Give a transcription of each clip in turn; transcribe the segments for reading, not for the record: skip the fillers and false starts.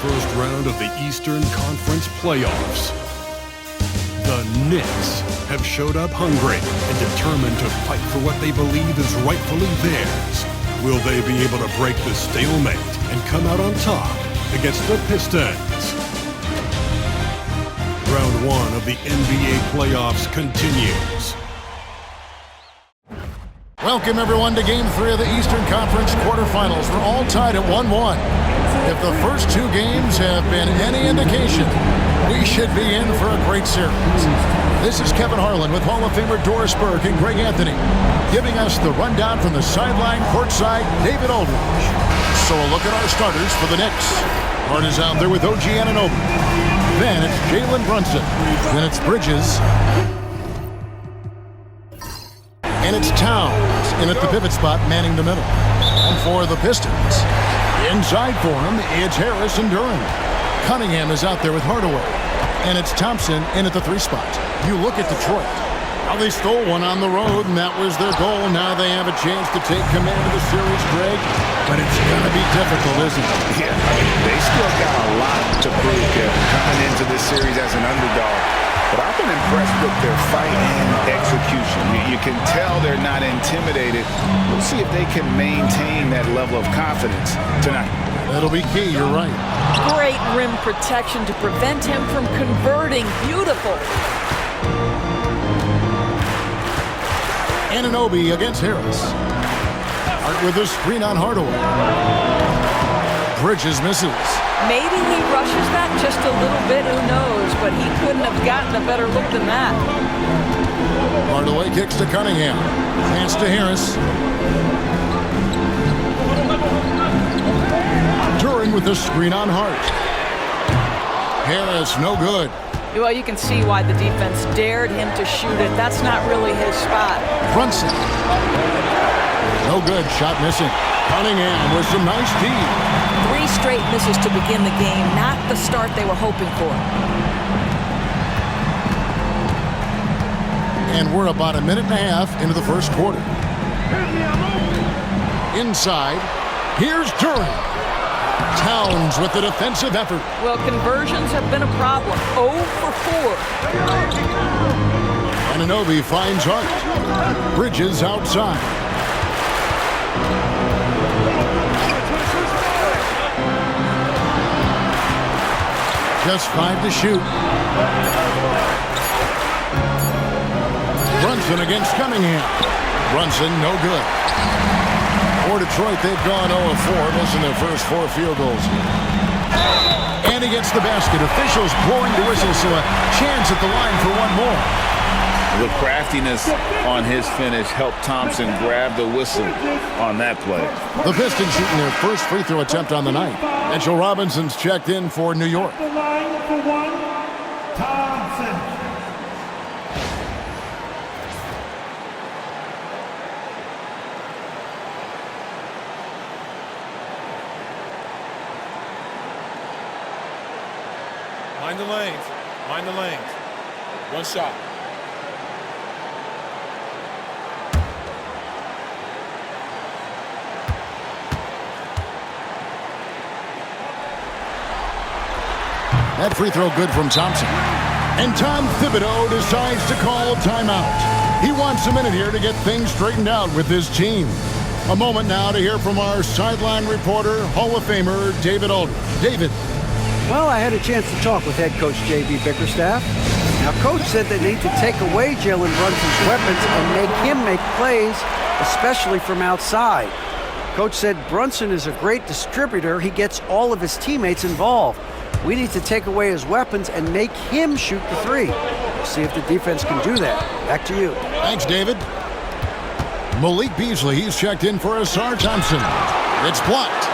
first round of the Eastern Conference playoffs. The Knicks have showed up hungry and determined to fight for what they believe is rightfully theirs. Will they be able to break the stalemate and come out on top against the Pistons? Round one of the NBA playoffs continues. Welcome, everyone, to Game 3 of the Eastern Conference quarterfinals. We're all tied at 1-1. If the first two games have been any indication, we should be in for a great series. This is Kevin Harlan with Hall of Famer Doris Burke and Greg Anthony, giving us the rundown from the sideline courtside, David Aldridge. So a look at our starters for the Knicks. Hart is out there with OG Anunoby. Then it's Jalen Brunson. Then it's Bridges. And it's Towns in at the pivot spot, manning the middle. And for the Pistons, inside for him, it's Harris and Durant. Cunningham is out there with Hardaway. And it's Thompson in at the 3 spot. You look at Detroit. Now they stole one on the road, and that was their goal. Now they have a chance to take command of the series, Greg. But it's going to be difficult, isn't it? Yeah, they still got a lot to prove, Kevin, coming into this series as an underdog. But I've been impressed with their fight and execution. You can tell they're not intimidated. We'll see if they can maintain that level of confidence tonight. That'll be key, you're right. Great rim protection to prevent him from converting. Beautiful. Anunoby against Harris. Hart with a screen on Hardaway. Bridges misses. Maybe he rushes that just a little bit, who knows, but he couldn't have gotten a better look than that. Hardaway kicks to Cunningham. Pass to Harris. During with the screen on Hart. Harris, no good. Well, you can see why the defense dared him to shoot it. That's not really his spot. Brunson. No good, shot missing. Cunningham with some nice D. 3 straight misses to begin the game, not the start they were hoping for. And we're about a minute and a half into the first quarter. Inside, here's Durant. Towns with the defensive effort. Well, conversions have been a problem. 0 for 4. Anunoby finds Hart. Bridges outside. Just 5 to shoot. Brunson against Cunningham. Brunson, no good. For Detroit, they've gone 0-4, missing their first 4 field goals. And he gets the basket. Officials blowing the whistle, so a chance at the line for one more. The craftiness on his finish helped Thompson grab the whistle on that play. The Pistons shooting their first free throw attempt on the night. Mitchell Robinson's checked in for New York. The line for 1, Thompson. Mind the lanes. Mind the lanes. One shot. That free throw good from Thompson. And Tom Thibodeau decides to call timeout. He wants a minute here to get things straightened out with his team. A moment now to hear from our sideline reporter, Hall of Famer David Aldridge. David. Well, I had a chance to talk with head coach J.B. Bickerstaff. Now, coach said they need to take away Jalen Brunson's weapons and make him make plays, especially from outside. Coach said Brunson is a great distributor. He gets all of his teammates involved. We need to take away his weapons and make him shoot the 3. We'll see if the defense can do that. Back to you. Thanks, David. Malik Beasley, he's checked in for Asar Thompson. It's blocked.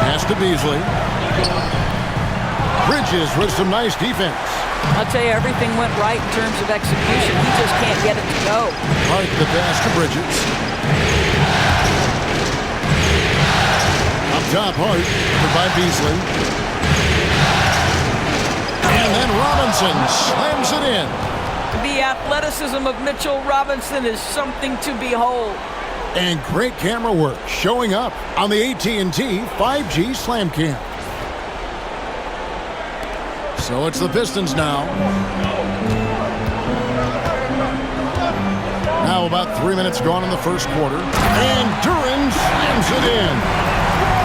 Pass to Beasley. Bridges with some nice defense. I'll tell you, everything went right in terms of execution. He just can't get it to go. Hart the pass to Bridges. Up top, Hart, by Beasley. And then Robinson slams it in. The athleticism of Mitchell Robinson is something to behold. And great camera work showing up on the AT&T 5G Slam Cam. So it's the Pistons now. Now about 3 minutes gone in the first quarter. And Duran slams it in.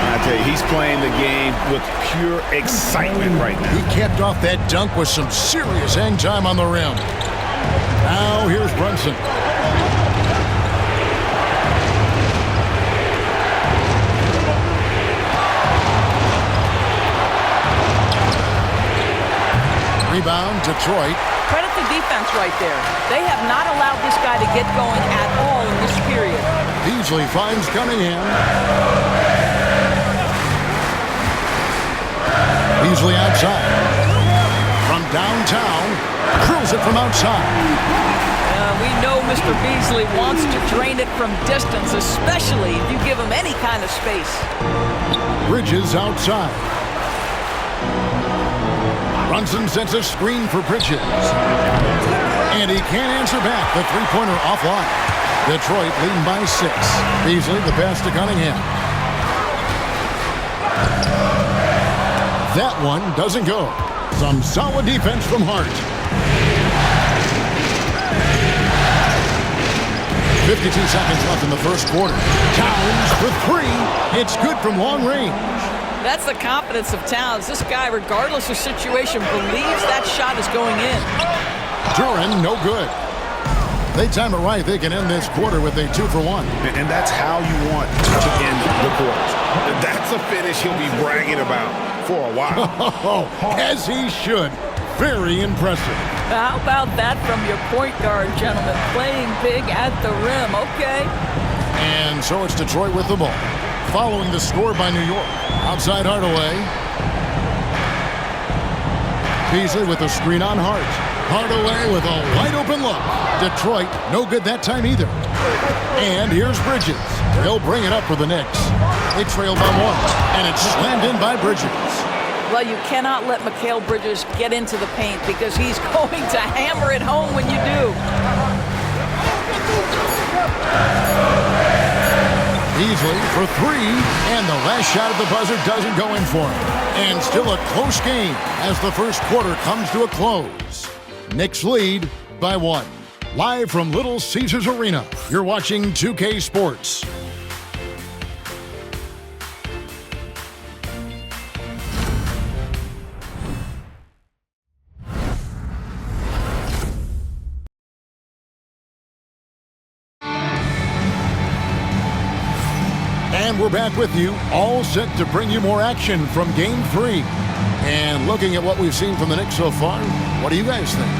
I tell you, he's playing the game with pure excitement right now. He capped off that dunk with some serious hang time on the rim. Now here's Brunson. Rebound, Detroit. Credit the defense right there. They have not allowed this guy to get going at all in this period. Beasley finds Cunningham. Beasley outside. From downtown, drills it from outside. We know Mr. Beasley wants to drain it from distance, especially if you give him any kind of space. Bridges outside. Brunson sets a screen for Bridges. And he can't answer back. The three-pointer offline. Detroit leading by 6. Beasley, the pass to Cunningham. That one doesn't go. Some solid defense from Hart. 52 seconds left in the first quarter. Towns for 3. It's good from long range. That's the confidence of Towns. This guy, regardless of situation, believes that shot is going in. Duran, no good. They time it right. They can end this quarter with a 2 for 1. And that's how you want to end the quarter. That's a finish he'll be bragging about for a while. As he should. Very impressive. How about that from your point guard, gentlemen? Playing big at the rim. Okay. And so it's Detroit with the ball. Following the score by New York. Outside Hardaway. Beasley with a screen on Hart. Hardaway with a wide-open look. Detroit, no good that time either. And here's Bridges. They'll bring it up for the Knicks. They trail by 1. And it's slammed in by Bridges. Well, you cannot let Mikal Bridges get into the paint because he's going to hammer it home when you do. Beasley for 3, and the last shot at the buzzer doesn't go in for him. And still a close game as the first quarter comes to a close. Knicks lead by 1. Live from Little Caesars Arena, you're watching 2K Sports. And we're back with you, all set to bring you more action from Game 3. And looking at what we've seen from the Knicks so far, what do you guys think?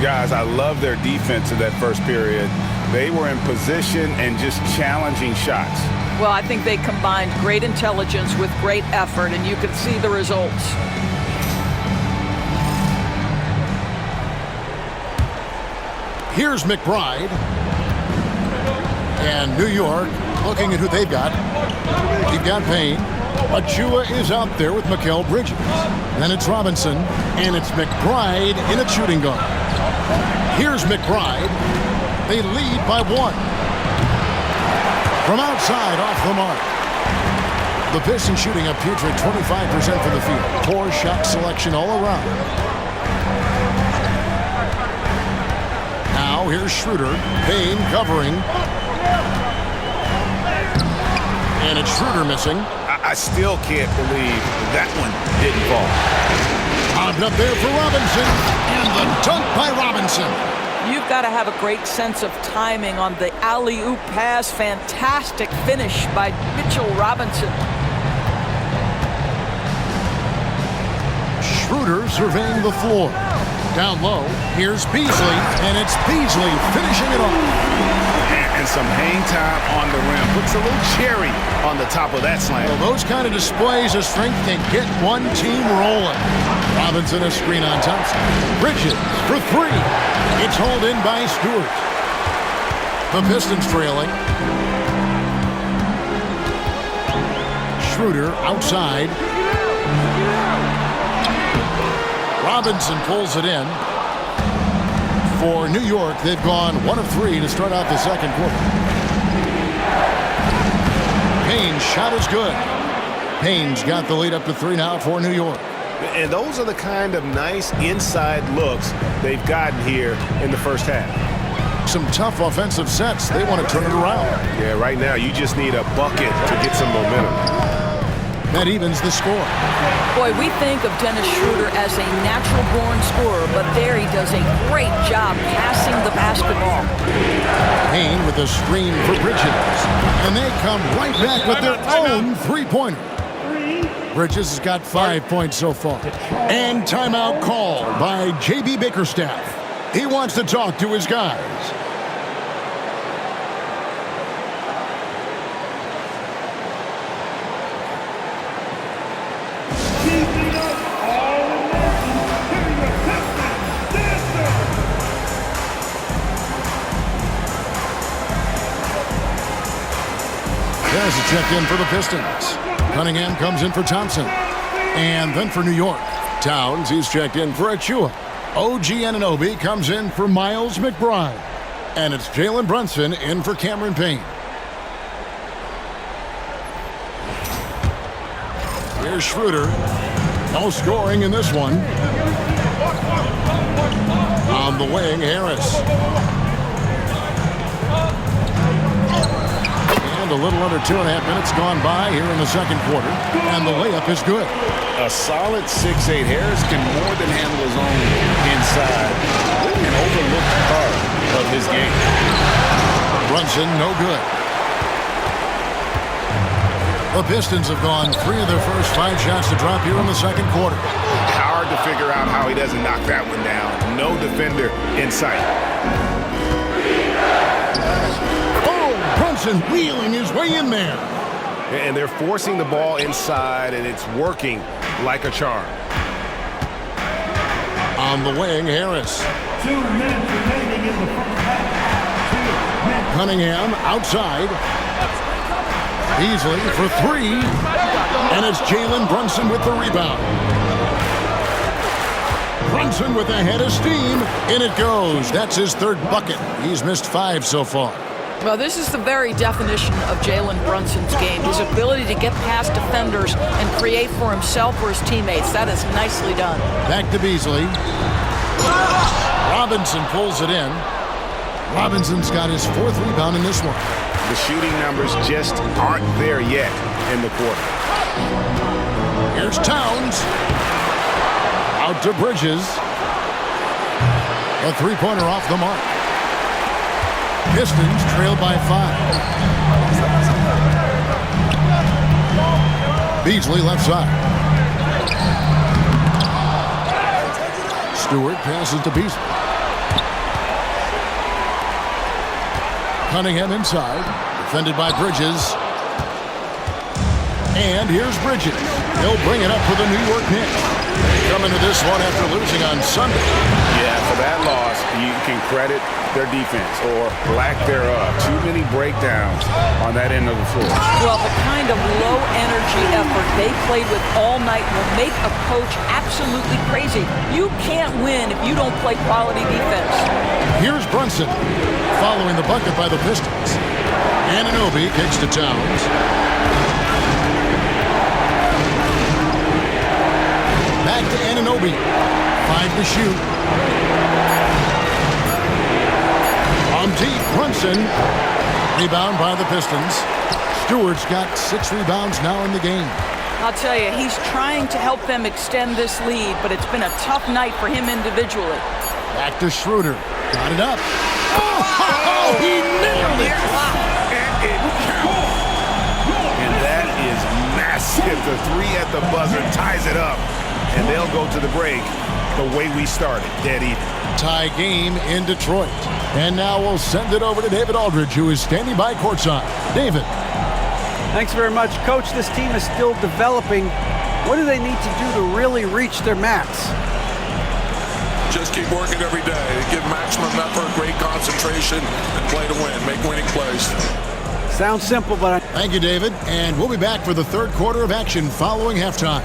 Guys, I love their defense in that first period. They were in position and just challenging shots. Well, I think they combined great intelligence with great effort, and you can see the results. Here's McBride. And New York looking at who they've got. They've got Payne. Achua is out there with Mikal Bridges. Then it's Robinson, and it's McBride in a shooting guard. Here's McBride. They lead by 1. From outside, off the mark. The Pistons shooting a putrid 25% from the field. Poor shot selection all around. Now here's Schroeder. Payne covering. And it's Schroeder missing. I still can't believe that one didn't fall. Popped up there for Robinson. And the dunk by Robinson. You've got to have a great sense of timing on the alley-oop pass. Fantastic finish by Mitchell Robinson. Schroeder surveying the floor. Down low, here's Beasley, and it's Beasley finishing it off. And some hang time on the rim. Puts a little cherry on the top of that slam. Well, those kind of displays of strength can get one team rolling. Robinson a screen on Thompson. Bridges for 3. It's hauled in by Stewart. The Pistons trailing. Schroeder outside. Robinson pulls it in. For New York, they've gone 1 of 3 to start out the second quarter. shot is good. Payne's got the lead up to 3 now for New York. And those are the kind of nice inside looks they've gotten here in the first half. Some tough offensive sets. They want to turn it around. Yeah, right now you just need a bucket to get some momentum. That evens the score. Boy, we think of Dennis Schroeder as a natural-born scorer, but there he does a great job passing the basketball. Payne with a screen for Bridges. And they come right back with their own three-pointer. Bridges has got 5 points so far. And timeout called by J.B. Bickerstaff. He wants to talk to his guys. There's a check in for the Pistons. Cunningham comes in for Thompson. And then for New York, Towns, he's checked in for Achua. OG Anunoby comes in for Miles McBride. And it's Jalen Brunson in for Cameron Payne. Here's Schroeder. No scoring in this one. On the wing, Harris. And a little under 2.5 minutes gone by here in the second quarter. And the layup is good. A solid 6'8". Harris can more than handle his own inside. Really an overlooked part of his game. Brunson, no good. The Pistons have gone 3 of their first 5 shots to drop here in the second quarter. Hard to figure out how he doesn't knock that one down. No defender in sight. Oh, Brunson wheeling his way in there. And they're forcing the ball inside, and it's working like a charm. On the wing, Harris. 2 minutes remaining in the first half. Cunningham outside. Beasley for 3. And it's Jalen Brunson with the rebound. Brunson with a head of steam. In it goes. That's his 3rd bucket. He's missed 5 so far. Well, this is the very definition of Jalen Brunson's game. His ability to get past defenders and create for himself or his teammates. That is nicely done. Back to Beasley. Robinson pulls it in. Robinson's got his 4th rebound in this one. The shooting numbers just aren't there yet in the quarter. Here's Towns. Out to Bridges. A 3-pointer off the mark. Pistons trail by 5. Beasley left side. Stewart passes to Beasley. Cunningham inside. Defended by Bridges. And here's Bridges. He'll bring it up for the New York Knicks. They come into this one after losing on Sunday. Yeah, for that loss, you can credit their defense or lack thereof. Too many breakdowns on that end of the floor. Well, the kind of low-energy effort they played with all night will make a coach absolutely crazy. You can't win if you don't play quality defense. Here's Brunson following the bucket by the Pistons. Anunoby kicks to Towns. Back to Anunoby. 5 to shoot. On deep, Brunson. Rebound by the Pistons. Stewart's got 6 rebounds now in the game. I'll tell you, he's trying to help them extend this lead, but it's been a tough night for him individually. Back to Schroeder. Got it up. Oh, he nailed it! And it counts. And that is massive. The 3 at the buzzer ties it up. And they'll go to the break the way we started, dead even. Tie game in Detroit. And now we'll send it over to David Aldridge, who is standing by courtside. David. Thanks very much. Coach, this team is still developing. What do they need to do to really reach their max? Just keep working every day. Give maximum effort, great concentration, and play to win. Make winning plays. Sounds simple, but Thank you, David. And we'll be back for the 3rd quarter of action following halftime.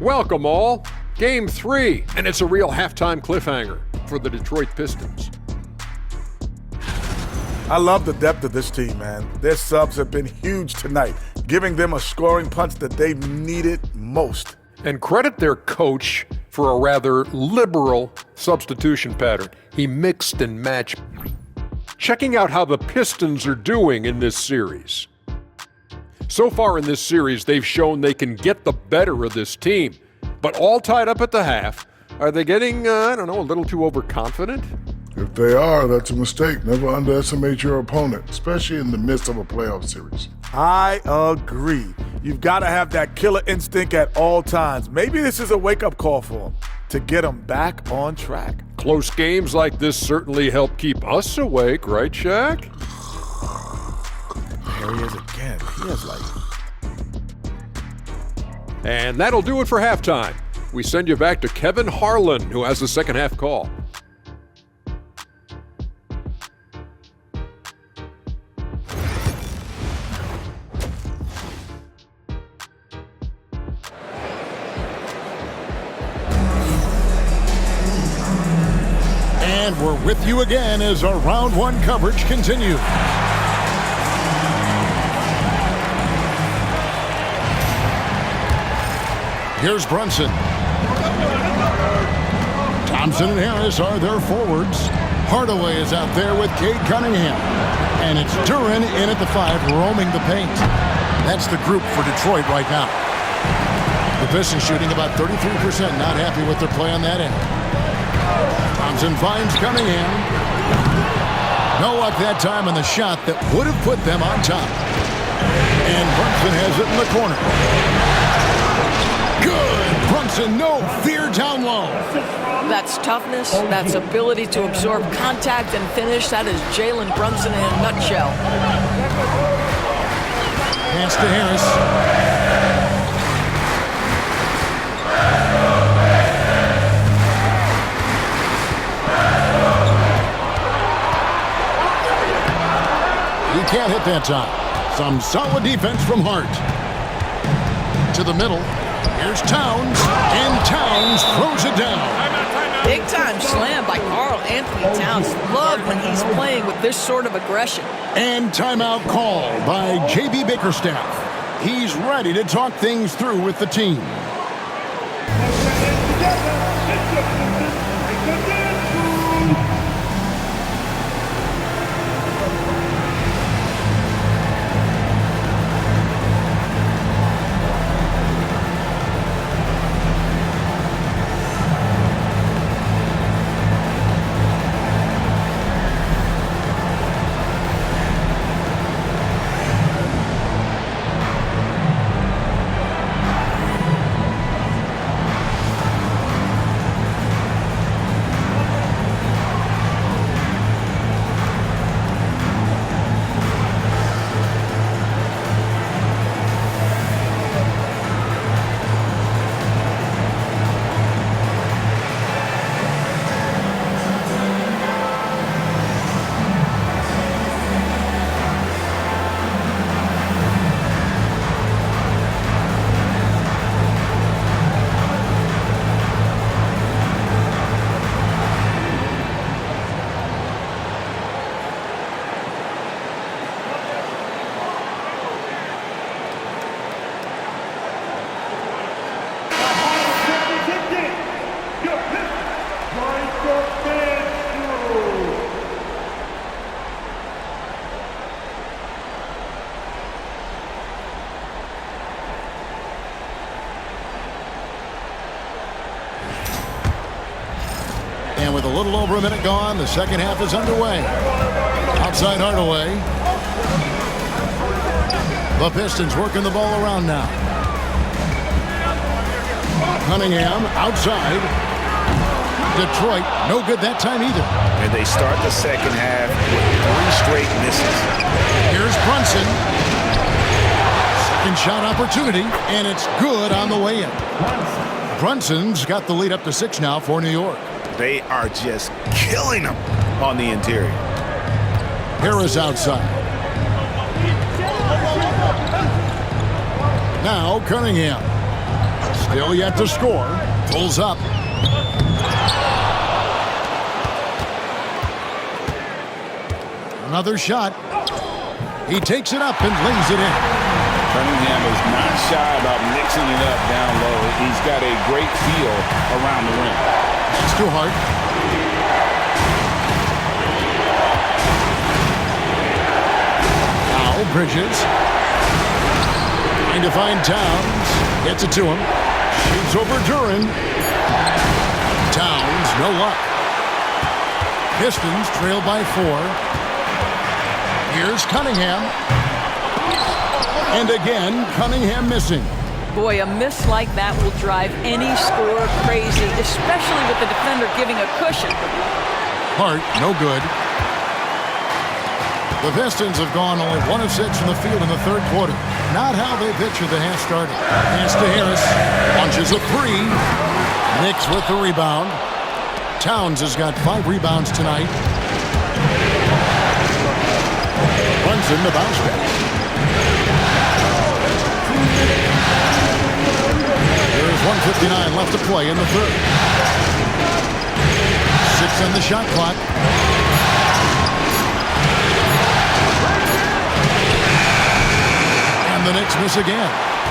Welcome all. Game 3, and it's a real halftime cliffhanger for the Detroit Pistons. I love the depth of this team, man. Their subs have been huge tonight, giving them a scoring punch that they've needed most. And credit their coach for a rather liberal substitution pattern. He mixed and matched. Checking out how the Pistons are doing in this series. So far in this series, they've shown they can get the better of this team, but all tied up at the half. Are they getting, a little too overconfident? If they are, that's a mistake. Never underestimate your opponent, especially in the midst of a playoff series. I agree. You've got to have that killer instinct at all times. Maybe this is a wake-up call for them to get them back on track. Close games like this certainly help keep us awake, right, Shaq? There he is again. He has And that'll do it for halftime. We send you back to Kevin Harlan, who has the second half call. And we're with you again as our round 1 coverage continues. Here's Brunson. Thompson and Harris are their forwards. Hardaway is out there with Cade Cunningham. And it's Duren in at the 5, roaming the paint. That's the group for Detroit right now. The Pistons shooting about 33%, not happy with their play on that end. Thompson finds Cunningham. No luck that time on the shot that would have put them on top. And Brunson has it in the corner. Good! Brunson, no fear down low. That's toughness. That's ability to absorb contact and finish. That is Jalen Brunson in a nutshell. Pass to Harris. He can't hit that time. Some solid defense from Hart. To the middle. Here's Towns. And Towns throws it down. Big time slam by Karl Anthony Towns. Love when he's playing with this sort of aggression. And timeout call by J.B. Bickerstaff. He's ready to talk things through with the team. And with a little over a minute gone, the second half is underway. Outside Hardaway. The Pistons working the ball around now. Cunningham outside. Detroit, no good that time either. And they start the second half with 3 straight misses. Here's Brunson. Second shot opportunity, and it's good on the way in. Brunson's got the lead up to 6 now for New York. They are just killing them on the interior. Harris outside. Now Cunningham. Still yet to score. Pulls up. Another shot. He takes it up and lays it in. Cunningham is not shy about mixing it up down low. He's got a great feel around the rim. It's too hard. Now Bridges. Trying to find Towns. Gets it to him. Shoots over Duran. Towns, no luck. Pistons trail by 4. Here's Cunningham. And again, Cunningham missing. Boy, a miss like that will drive any scorer crazy, especially with the defender giving a cushion. Hart, no good. The Pistons have gone only 1 of 6 from the field in the third quarter. Not how they pictured the half started. Pass to Harris. Launches a 3. Knicks with the rebound. Towns has got 5 rebounds tonight. Brunson the bounce pass. There's 1:59 left to play in the third. 6 on the shot clock. And the Knicks miss again.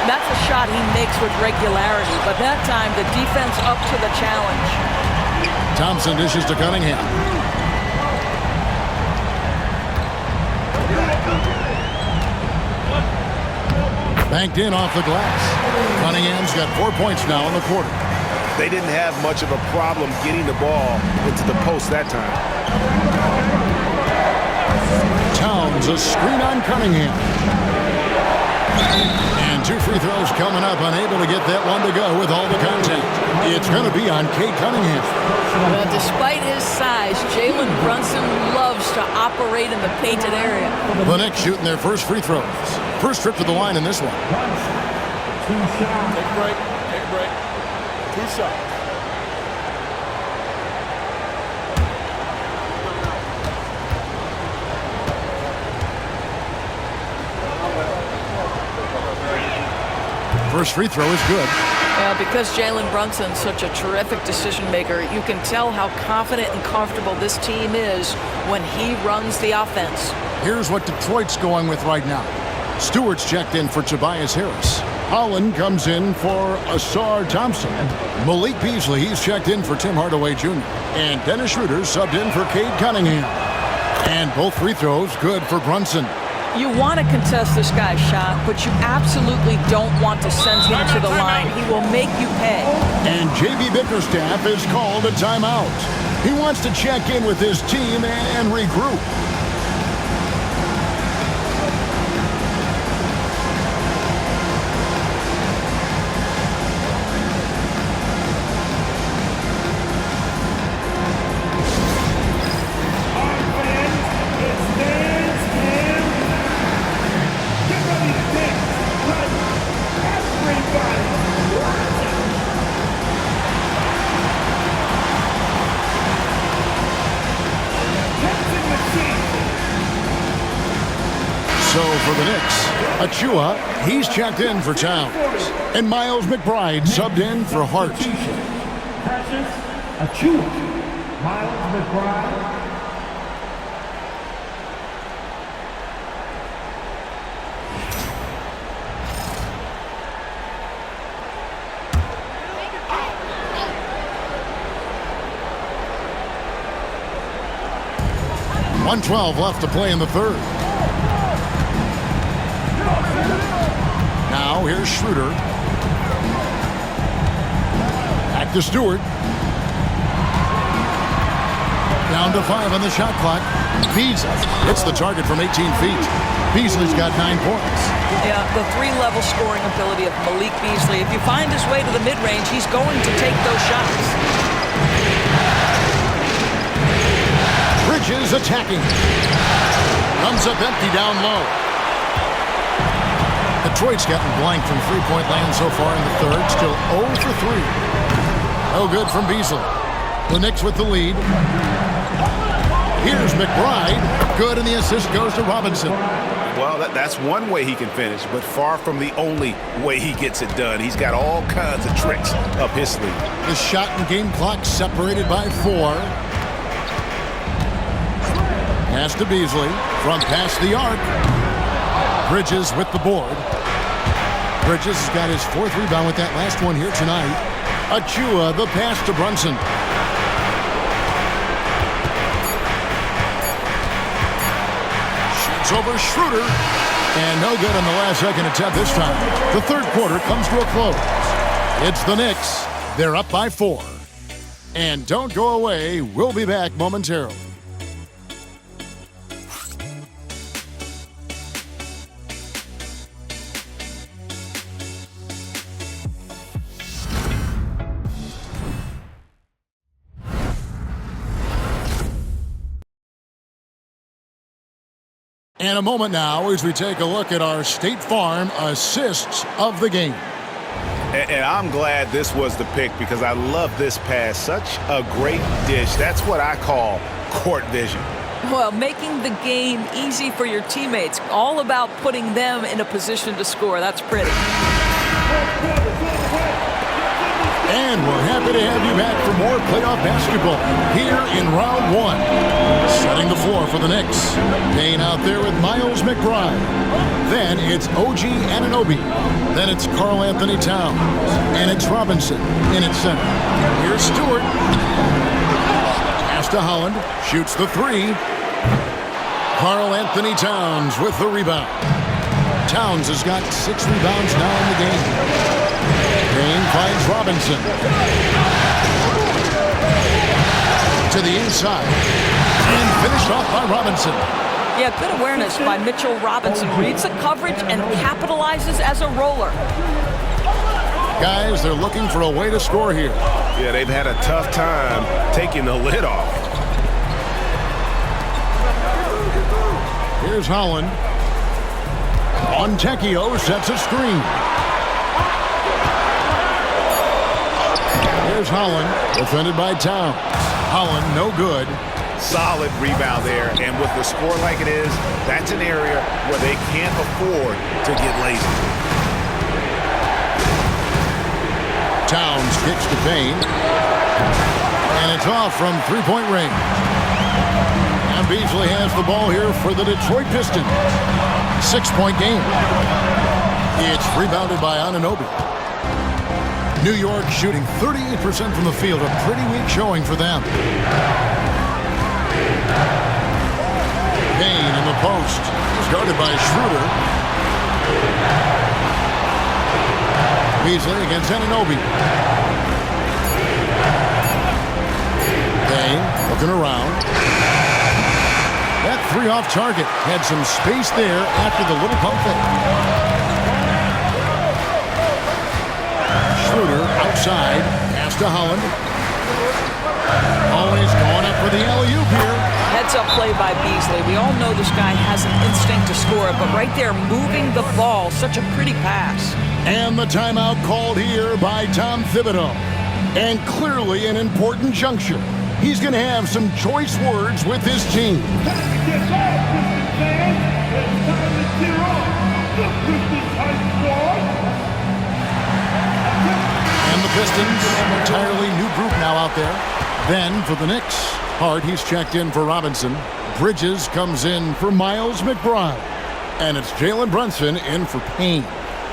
That's a shot he makes with regularity, but that time the defense up to the challenge. Thompson dishes to Cunningham. Banked in off the glass. Cunningham's got 4 points now in the quarter. They didn't have much of a problem getting the ball into the post that time. Towns, a screen on Cunningham. And 2 free throws coming up, unable to get that one to go with all the contact. It's going to be on Cade Cunningham. Well, despite his size, Jalen Brunson loves to operate in the painted area. The Knicks shooting their first free throws. First trip to the line in this one. Take a break. Take a break. 2 shots. First free throw is good. Yeah, because Jalen Brunson's such a terrific decision maker, you can tell how confident and comfortable this team is when he runs the offense. Here's what Detroit's going with right now. Stewart's checked in for Tobias Harris. Holland comes in for Asar Thompson. Malik Beasley, he's checked in for Tim Hardaway Jr. And Dennis Schroeder subbed in for Cade Cunningham. And both free throws good for Brunson. You want to contest this guy's shot, but you absolutely don't want to send him to the line. He will make you pay. And J.B. Bickerstaff has called a timeout. He wants to check in with his team and regroup. So for the Knicks, Achua, he's checked in for Towns. And Miles McBride subbed in for Hart. Precious Achua. Miles McBride. .112 left to play in the third. Now here's Schroeder. Back to Stewart. Down to 5 on the shot clock. Beasley hits the target from 18 feet. Beasley's got 9 points. Yeah, the 3-level scoring ability of Malik Beasley. If you find his way to the mid-range, he's going to take those shots. Bridges attacking. Comes up empty down low. Detroit's gotten blank from three-point land so far in the third. Still 0 for 3. No good from Beasley. The Knicks with the lead. Here's McBride. Good, and the assist goes to Robinson. Well, that's one way he can finish, but far from the only way he gets it done. He's got all kinds of tricks up his sleeve. The shot and game clock separated by 4. Pass to Beasley from past the arc. Bridges with the board. Bridges has got his 4th rebound with that last one here tonight. Achua, the pass to Brunson. Shoots over Schroeder. And no good on the last second attempt this time. The third quarter comes to a close. It's the Knicks. They're up by 4. And don't go away. We'll be back momentarily. And a moment now as we take a look at our State Farm assists of the game. And I'm glad this was the pick because I love this pass. Such a great dish. That's what I call court vision. Well, making the game easy for your teammates. All about putting them in a position to score. That's pretty. And we're happy to have you back for more playoff basketball here in round 1. Setting the floor for the Knicks. Payne out there with Miles McBride. Then it's OG Anunoby. Then it's Karl Anthony Towns. And it's Robinson in its center. Here's Stewart. Pass to Holland. Shoots the 3. Karl Anthony Towns with the rebound. Towns has got 6 rebounds now in the game. Payne finds Robinson. To the inside. And finished off by Robinson. Yeah, good awareness by Mitchell Robinson. Reads the coverage and capitalizes as a roller. Guys, they're looking for a way to score here. Yeah, they've had a tough time taking the lid off. Here's Holland. Montecchio sets a screen. Here's Holland, defended by Towns. Holland, no good. Solid rebound there, and with the score like it is, that's an area where they can't afford to get lazy. Towns kicks to Payne. And it's off from three-point range. And Beasley has the ball here for the Detroit Pistons. 6-point game. It's rebounded by Anunoby. New York shooting 38% from the field. A pretty weak showing for them. Payne in the post. Started by Schroeder. Beasley against Anunoby. Payne looking around. That 3 off target. Had some space there after the little pump fake. Schroeder outside. Pass to Holland. Always going up for the alley-oop here. Heads-up play by Beasley. We all know this guy has an instinct to score, but right there, moving the ball, such a pretty pass. And the timeout called here by Tom Thibodeau. And clearly an important juncture. He's going to have some choice words with his team. And the Pistons, an entirely new group now out there. Then for the Knicks, Hart, he's checked in for Robinson. Bridges comes in for Miles McBride. And it's Jalen Brunson in for Payne.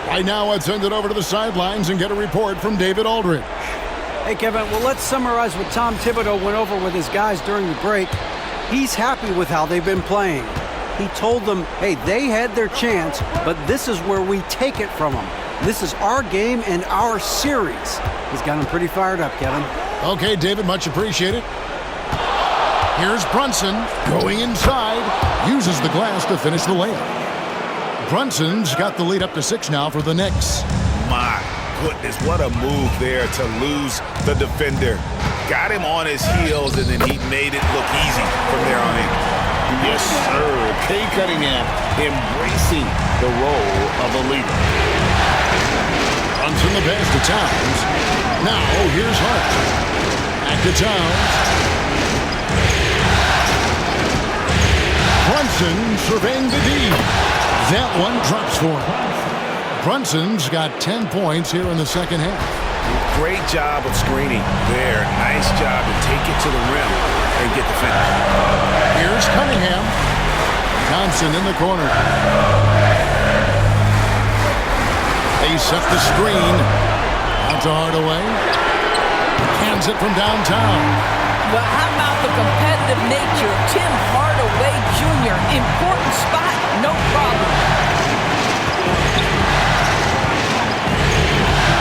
Right now, let's send it over to the sidelines and get a report from David Aldridge. Hey, Kevin, well, let's summarize what Tom Thibodeau went over with his guys during the break. He's happy with how they've been playing. He told them, hey, they had their chance, but this is where we take it from them. This is our game and our series. He's got them pretty fired up, Kevin. Okay, David, much appreciated. Here's Brunson going inside. Uses the glass to finish the layup. Brunson's got the lead up to 6 now for the Knicks. My goodness, what a move there to lose the defender. Got him on his heels, and then he made it look easy from there on in. Yes, sir. Kay Cunningham embracing the role of a leader. Brunson the pass to Towns. Now, here's Hart. Back to Towns. Brunson surveying the D. That one drops for him. Brunson's got 10 points here in the second half. Great job of screening there. Nice job to take it to the rim and get the finish. Here's Cunningham. Thompson in the corner. They set the screen. Out to Hardaway. Hands it from downtown. Well, how about the competitive nature of Tim Hardaway Jr.? Important spot, no problem.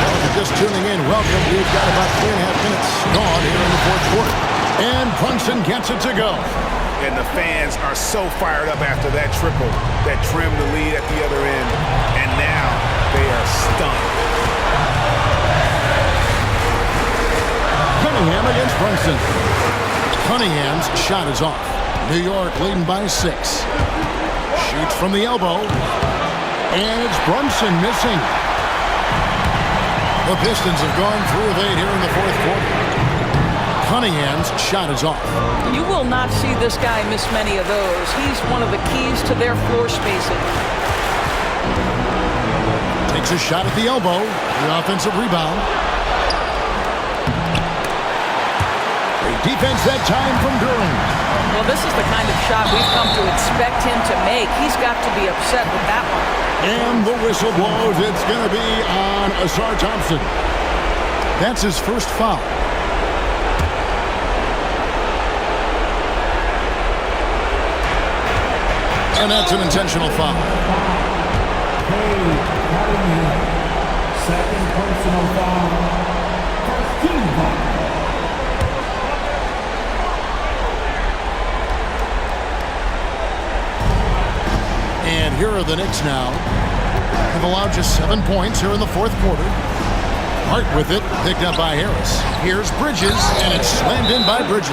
Well, if you're just tuning in, welcome. We've got about 3.5 minutes gone here in the fourth quarter. And Brunson gets it to go. And the fans are so fired up after that triple that trimmed the lead at the other end. And now they are stunned. Cunningham against Brunson. Cunningham's shot is off. New York leading by 6. Shoots from the elbow. And it's Brunson missing. The Pistons have gone 3 of 8 here in the fourth quarter. Cunningham's shot is off. You will not see this guy miss many of those. He's one of the keys to their floor spacing. Takes a shot at the elbow. The offensive rebound. Great defense that time from Durham. Well, this is the kind of shot we've come to expect him to make. He's got to be upset with that one. And the whistle blows. It's going to be on Asar Thompson. That's his first foul. And that's an intentional foul. Second personal foul. First team foul. And here are the Knicks now. Have allowed just 7 points here in the fourth quarter. Hart with it, picked up by Harris. Here's Bridges, and it's slammed in by Bridges.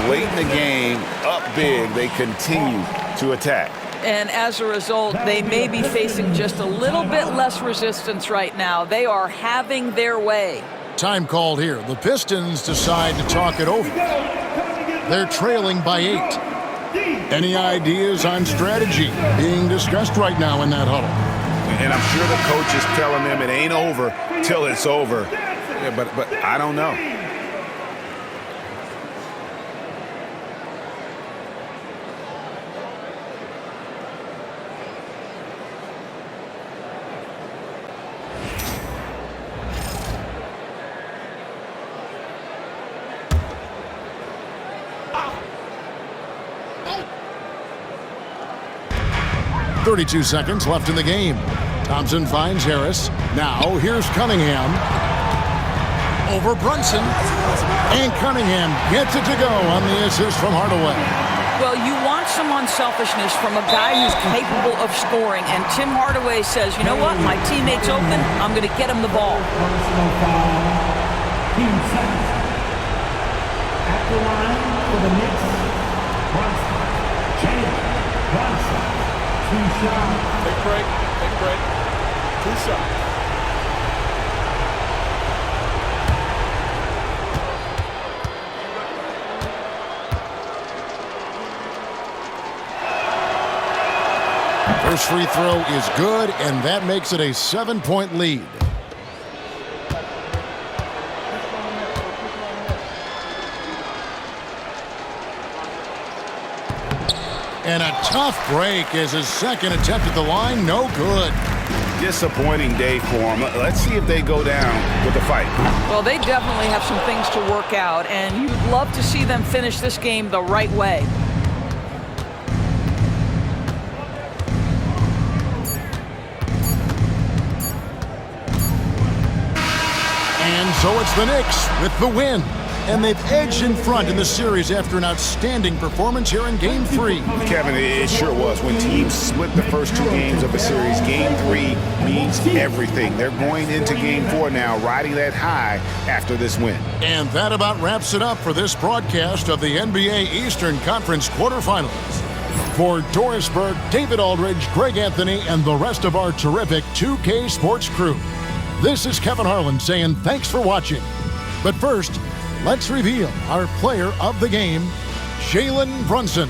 Late in the game, up big, they continue to attack. And as a result, they may be facing just a little bit less resistance right now. They are having their way. Time called here. The Pistons decide to talk it over. They're trailing by 8. Any ideas on strategy being discussed right now in that huddle? And I'm sure the coach is telling them it ain't over till it's over. Yeah, but I don't know. .32 seconds left in the game. Thompson finds Harris. Now here's Cunningham. Over Brunson. And Cunningham gets it to go on the assist from Hardaway. Well, you want some unselfishness from a guy who's capable of scoring. And Tim Hardaway says, you know what? My teammate's open. I'm going to get him the ball. Personal foul. Team 7. At the line for the Knicks. Brunson. Jalen Brunson. 2 shots. Take a break. Take a break. 2 shots. First free throw is good, and that makes it a 7-point lead. And a tough break as his second attempt at the line, no good. Disappointing day for them. Let's see if they go down with a fight. Well, they definitely have some things to work out, and you'd love to see them finish this game the right way. And so it's the Knicks with the win. And they've edged in front in the series after an outstanding performance here in Game 3. Kevin, it sure was. When teams split the first 2 games of a series, Game 3 means everything. They're going into Game 4 now, riding that high after this win. And that about wraps it up for this broadcast of the NBA Eastern Conference quarterfinals. For Doris Burke, David Aldridge, Greg Anthony, and the rest of our terrific 2K Sports crew, this is Kevin Harlan saying thanks for watching. But first, let's reveal our player of the game, Jalen Brunson.